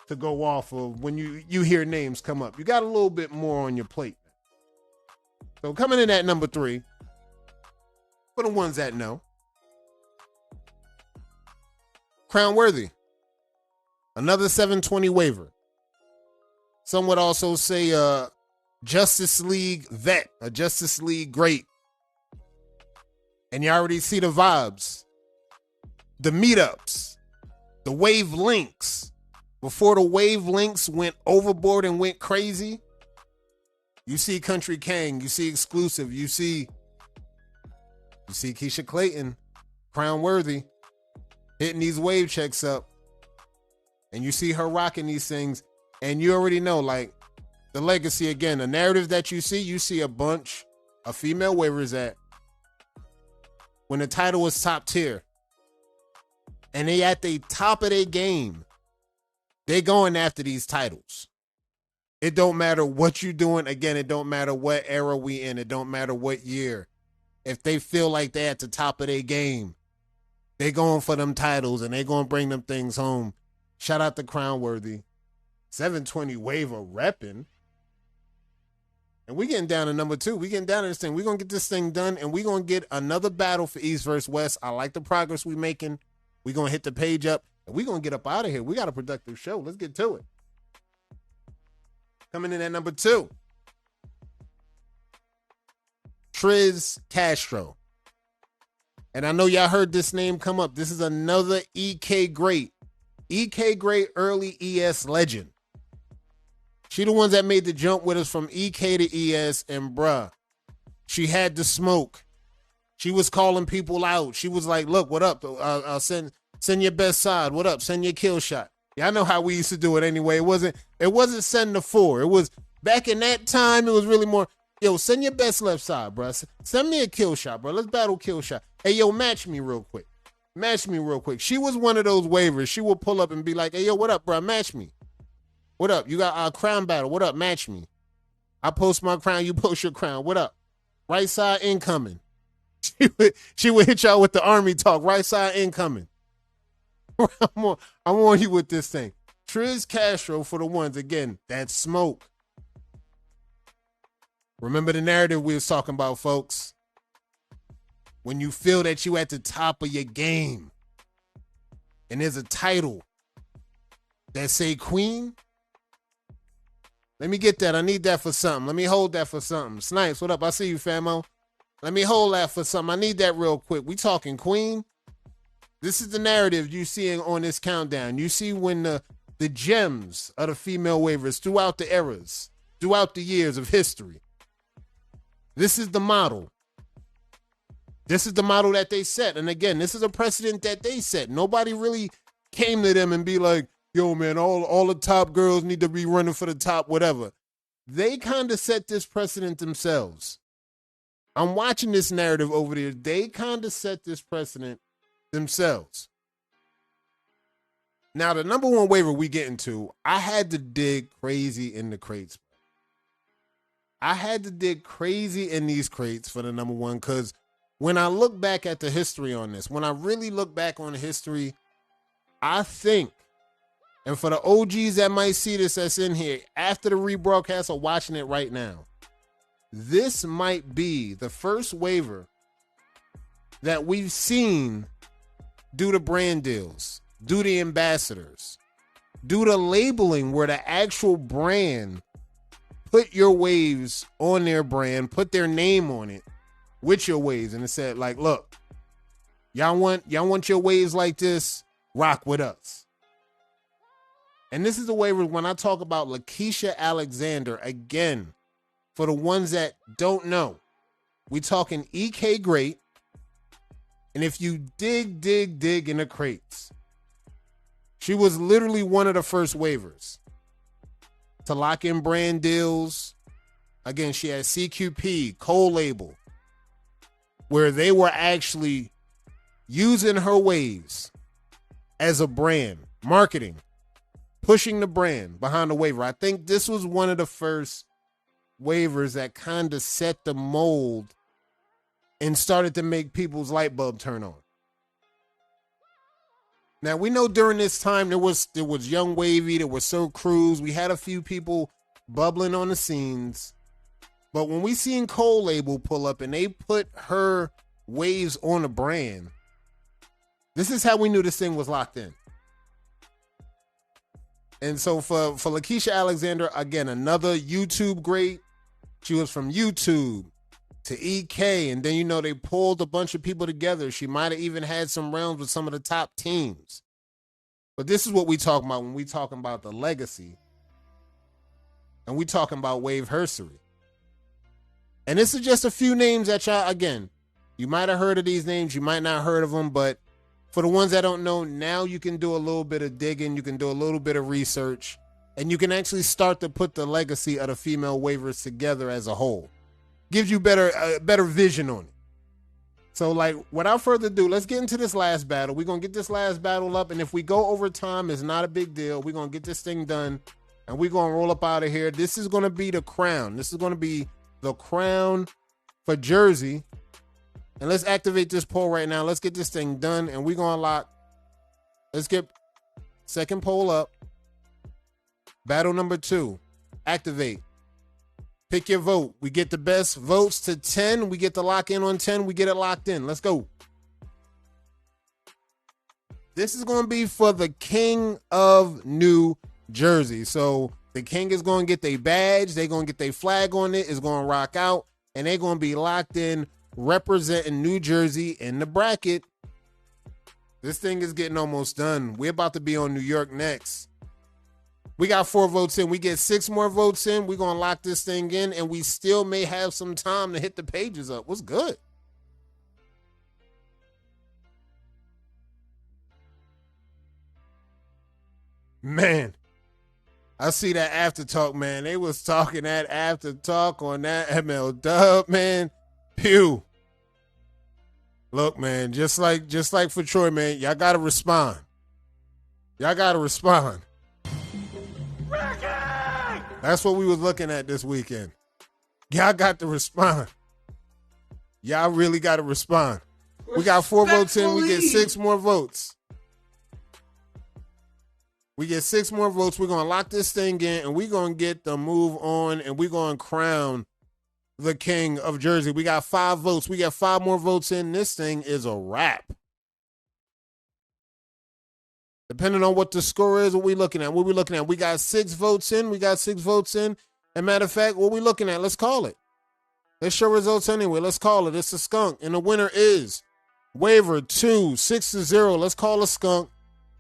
to go off of when you hear names come up. You got a little bit more on your plate. So coming in at number 3, for the ones that know, Crown Worthy. Another 720 waiver. Some would also say Justice League vet, a Justice League great. And you already see the vibes, the meetups, the wave links. Before the wave links went overboard and went crazy, you see Country Kang, you see Exclusive, you see Keisha Clayton, Crown Worthy, hitting these wave checks up. And you see her rocking these things, and you already know, like, the legacy again, the narrative that you see a bunch of female waivers at when the title was top tier, and they at the top of their game, they going after these titles. It don't matter what you doing. Again, it don't matter what era we in. It don't matter what year. If they feel like they at the top of their game, they going for them titles, and they going to bring them things home. Shout out to Crown Worthy. 720 waiver repping. And we getting down to number 2. We getting down to this thing. We're going to get this thing done, and we're going to get another battle for East versus West. I like the progress we making. We're going to hit the page up, and we're going to get up out of here. We got a productive show. Let's get to it. Coming in at number 2, Triz Castro. And I know y'all heard this name come up. This is another EK great. EK great early ES legend. She the ones that made the jump with us from EK to ES, and bruh, she had the smoke. She was calling people out. She was like, look, what up? I'll send your best side. What up? Send your kill shot. Yeah, I know how we used to do it anyway. It wasn't send the 4. It was back in that time, it was really more, yo, send your best left side, bruh. Send me a kill shot, bro. Let's battle kill shot. Hey, yo, match me real quick. Match me real quick. She was one of those waivers. She would pull up and be like, hey, yo, what up, bro? Match me. What up? You got our crown battle. What up? Match me. I post my crown. You post your crown. What up? Right side incoming. She would hit y'all with the army talk. Right side incoming. I'm on you with this thing. Triz Castro for the ones, again, that smoke. Remember the narrative we was talking about, folks. When you feel that you at the top of your game and there's a title that say queen, let me get that. I need that for something. Let me hold that for something. Snipes, what up? I see you, famo. Let me hold that for something. I need that real quick. We talking queen? This is the narrative you see on this countdown. You see when the gems of the female waivers throughout the eras, throughout the years of history. This is the model. This is the model that they set. And again, this is a precedent that they set. Nobody really came to them and be like, yo, man, all the top girls need to be running for the top, whatever. They kind of set this precedent themselves. I'm watching this narrative over there. They kind of set this precedent themselves. Now, the number one waiver we get into, I had to dig crazy in the crates. I had to dig crazy in these crates for the number one because when I look back at the history on this, when I really look back on the history, I think, and for the OGs that might see this that's in here, after the rebroadcast or watching it right now, this might be the first waiver that we've seen do the brand deals, do the ambassadors, do the labeling where the actual brand put your waves on their brand, put their name on it with your waves, and it said, like, look, y'all want your waves like this, rock with us. And this is the waiver when I talk about Lakeisha Alexander, again, for the ones that don't know, we talking EK Great, and if you dig in the crates, she was literally one of the first waivers to lock in brand deals. Again, she had CQP, co-label, where they were actually using her waves as a brand, marketing, pushing the brand behind the waiver. I think this was one of the first waivers that kind of set the mold and started to make people's light bulb turn on. Now, we know during this time there was Young Wavy, there was Sir Cruz. We had a few people bubbling on the scenes. But when we seen Cole Label pull up and they put her waves on the brand, this is how we knew this thing was locked in. And so for Lakeisha Alexander, again, another YouTube great. She was from YouTube to EK, and then, you know, they pulled a bunch of people together. She might have even had some rounds with some of the top teams. But this is what we talking about when we talking about the legacy. And we talking about Wave Herstory. And this is just a few names that y'all, again, you might have heard of these names, you might not have heard of them, but for the ones that don't know, now you can do a little bit of digging, you can do a little bit of research, and you can actually start to put the legacy of the female waivers together as a whole. Gives you better vision on it. So, like, without further ado, let's get into this last battle. We're going to get this last battle up, and if we go over time, it's not a big deal. We're going to get this thing done, and we're going to roll up out of here. This is going to be the crown. This is going to be the crown for Jersey. And let's activate this poll right now. Let's get this thing done, and we're going to lock. Let's get second poll up. Battle number 2. Activate. Pick your vote. We get the best votes to 10. We get to lock in on 10. We get it locked in. Let's go. This is going to be for the King of New Jersey. So the King is going to get their badge. They're going to get their flag on it. It's going to rock out. And they're going to be locked in representing New Jersey in the bracket. This thing is getting almost done. We're about to be on New York next. We got 4 votes in. We get 6 more votes in. We're going to lock this thing in, and we still may have some time to hit the pages up. What's good? Man, I see that after talk, man. They was talking that after talk on that ML Dub, man. Pew. Look, man, just like for Troy, man, y'all got to respond. Y'all got to respond. That's what we was looking at this weekend. Y'all got to respond. Y'all really got to respond. We got 4 votes in. We get 6 more votes. We get 6 more votes. We're going to lock this thing in, and we're going to get the move on, and we're going to crown the king of Jersey. We got 5 votes. We got 5 more votes in. This thing is a wrap. Depending on what the score is, what we looking at? We got 6 votes in. And matter of fact, what we looking at? Let's call it. Let's show results anyway. Let's call it. It's a skunk. And the winner is Waiver 2, 6-0. Let's call a skunk.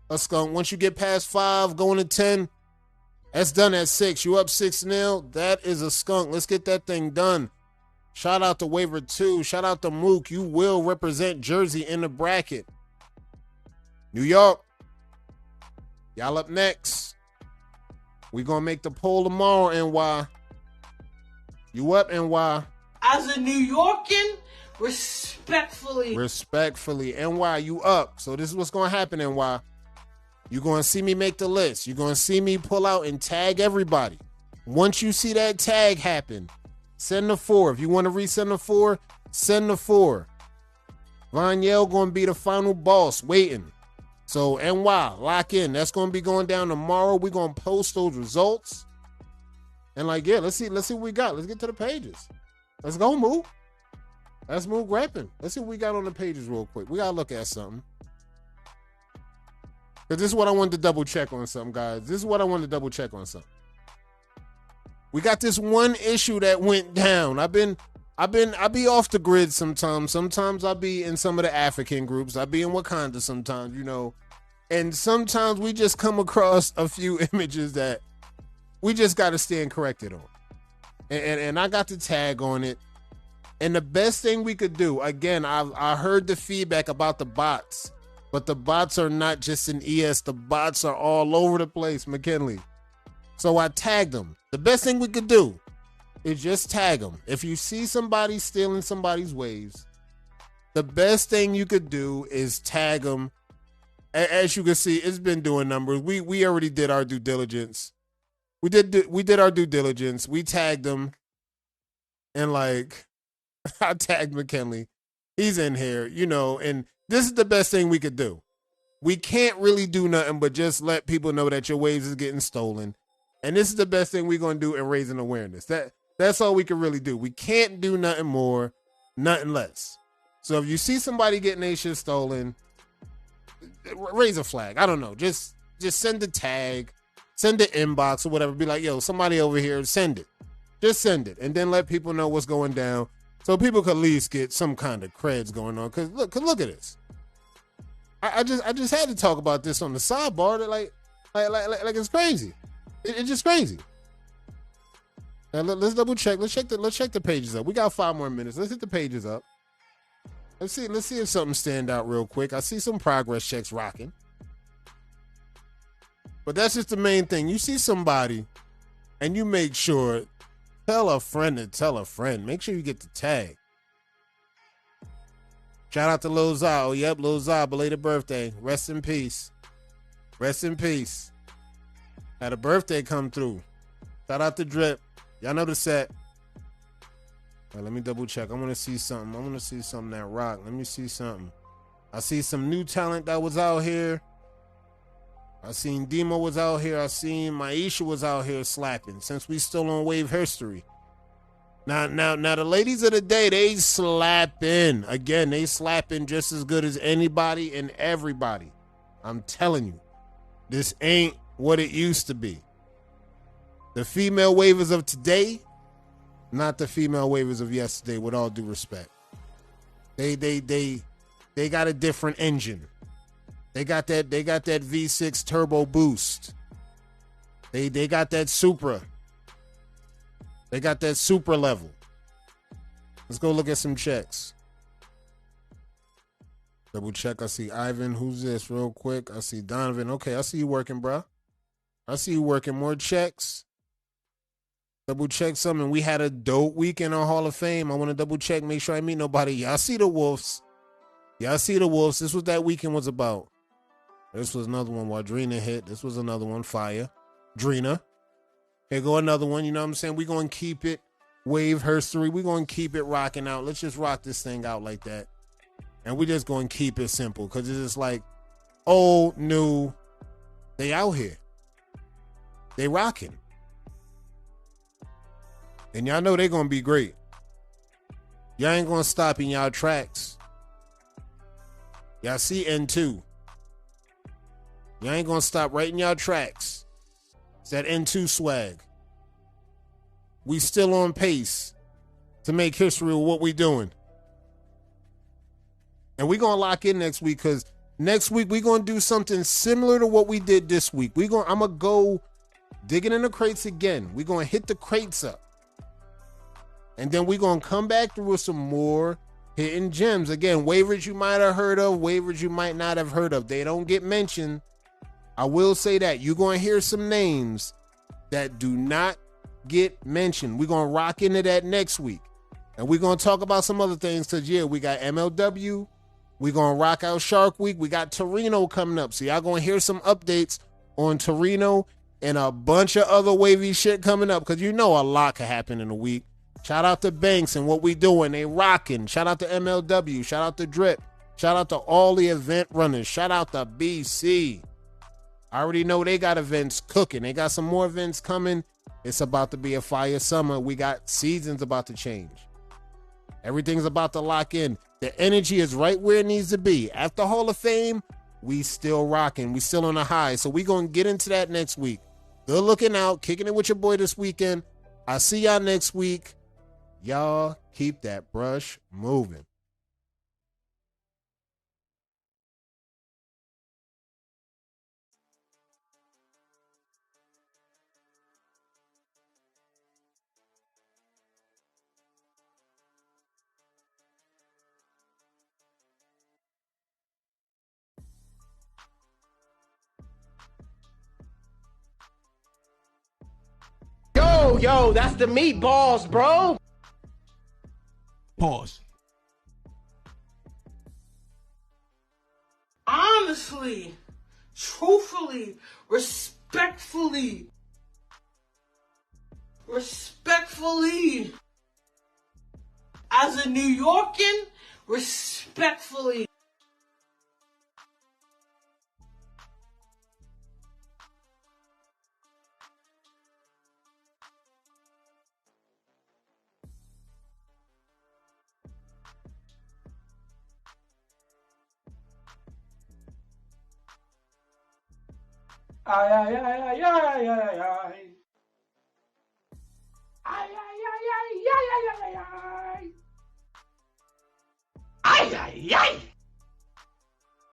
A skunk. Once you get past 5, going to 10, that's done at 6. You up 6-0. That is a skunk. Let's get that thing done. Shout out to Waiver 2. Shout out to Mook. You will represent Jersey in the bracket. New York. Y'all up next. We gonna make the poll tomorrow, NY. You up, NY? As a New Yorkan, respectfully, NY, you up. So this is what's gonna happen, NY. You're gonna see me make the list. You're gonna see me pull out and tag everybody. Once you see that tag happen, send the 4. If you want to resend the 4, send the 4. Von Yale gonna be the final boss waiting. So NY, lock in. That's gonna be going down tomorrow. We're gonna post those results. And let's see what we got. Let's get to the pages. Let's go, Moo. Let's move rapping. Let's see what we got on the pages real quick. We gotta look at something. Because this is what I wanted to double check on something, guys. We got this one issue that went down. I be off the grid sometimes. Sometimes I'll be in some of the African groups. I'll be in Wakanda sometimes, And sometimes we just come across a few images that we just got to stand corrected on. And I got the tag on it. And the best thing we could do, again, I heard the feedback about the bots, but the bots are not just in ES. The bots are all over the place, McKinley. So I tagged them. The best thing we could do is just tag them. If you see somebody stealing somebody's waves, the best thing you could do is tag them. As you can see, it's been doing numbers. We already did our due diligence. We did our due diligence. We tagged them, and I tagged McKinley. He's in here, and this is the best thing we could do. We can't really do nothing but just let people know that your waves is getting stolen. And this is the best thing we're going to do in raising awareness. That's all we can really do. We can't do nothing more, nothing less. So if you see somebody getting their shit stolen, raise a flag. I don't know. Just send a tag, send an inbox or whatever. Be like, yo, somebody over here, send it. Just send it. And then let people know what's going down so people could at least get some kind of creds going on. Because look at this. I just had to talk about this on the sidebar. That like it's crazy. It's just crazy. Now let's double check. Let's check the pages up. We got 5 more minutes. Let's hit the pages up. Let's see if something stand out real quick. I see some progress checks rocking. But that's just the main thing. You see somebody and you make sure, tell a friend to tell a friend. Make sure you get the tag. Shout out to Lil Zah. Oh, yep, Lil Zah, belated birthday. Rest in peace. Rest in peace. Had a birthday come through. Shout out to Drip. Y'all know the set. All right, let me double check. I want to see something. That rock. Let me see something. I see some new talent that was out here. I seen Demo was out here. I seen Maisha was out here slapping. Since we still on Wave Herstory. Now the ladies of the day, they slapping. Again, they slapping just as good as anybody and everybody. I'm telling you, this ain't what it used to be. The female wavers of today, not the female wavers of yesterday, with all due respect. They got a different engine. They got that V6 turbo boost. They got that Supra. They got that super level. Let's go look at some checks. Double check. I see Ivan. Who's this? Real quick. I see Donovan. Okay, I see you working, bro. I see you working. More checks. Double check something. We had a dope week in our Hall of Fame. I want to double check, make sure I meet nobody. Y'all see the Wolves. This is what that weekend was about. This was another one. Wadrina hit. This was another one. Fire. Drina. Here go another one. You know what I'm saying? We're going to keep it Wave Herstory. We're going to keep it rocking out. Let's just rock this thing out like that. And we're just going to keep it simple because it's just like old, new. They out here. They rocking. And y'all know they're going to be great. Y'all ain't gonna stop in y'all tracks. Y'all see N2. Y'all ain't gonna stop right in y'all tracks. It's that N2 swag. We still on pace to make history with what we doing. And we gonna lock in next week, because next week we gonna do something similar to what we did this week. I'm gonna go digging in the crates again. We gonna hit the crates up. And then we gonna come back through with some more hidden gems. Again, waivers you might have heard of, waivers you might not have heard of. They don't get mentioned. I will say that. You're going to hear some names that do not get mentioned. We're going to rock into that next week. And we're going to talk about some other things, because, yeah, we got MLW. We're going to rock out Shark Week. We got Torino coming up. So y'all going to hear some updates on Torino and a bunch of other wavy shit coming up, because you know a lot could happen in a week. Shout out to Banks and what we doing. They rocking. Shout out to MLW. Shout out to Drip. Shout out to all the event runners. Shout out to BC. I already know they got events cooking. They got some more events coming. It's about to be a fire summer. We got seasons about to change. Everything's about to lock in. The energy is right where it needs to be. After Hall of Fame, we still rocking. We still on a high. So we going to get into that next week. Good looking out. Kicking it with your boy this weekend. I'll see y'all next week. Y'all keep that brush moving. Yo, that's the meatballs, bro. Pause. Honestly, truthfully, respectfully, as a New Yorkan, respectfully. Ay, ay, ay, ay, ay, ay, ay. Ay, ay, ay, ay, ay, ay, ay, ay. Ay, ay, ay.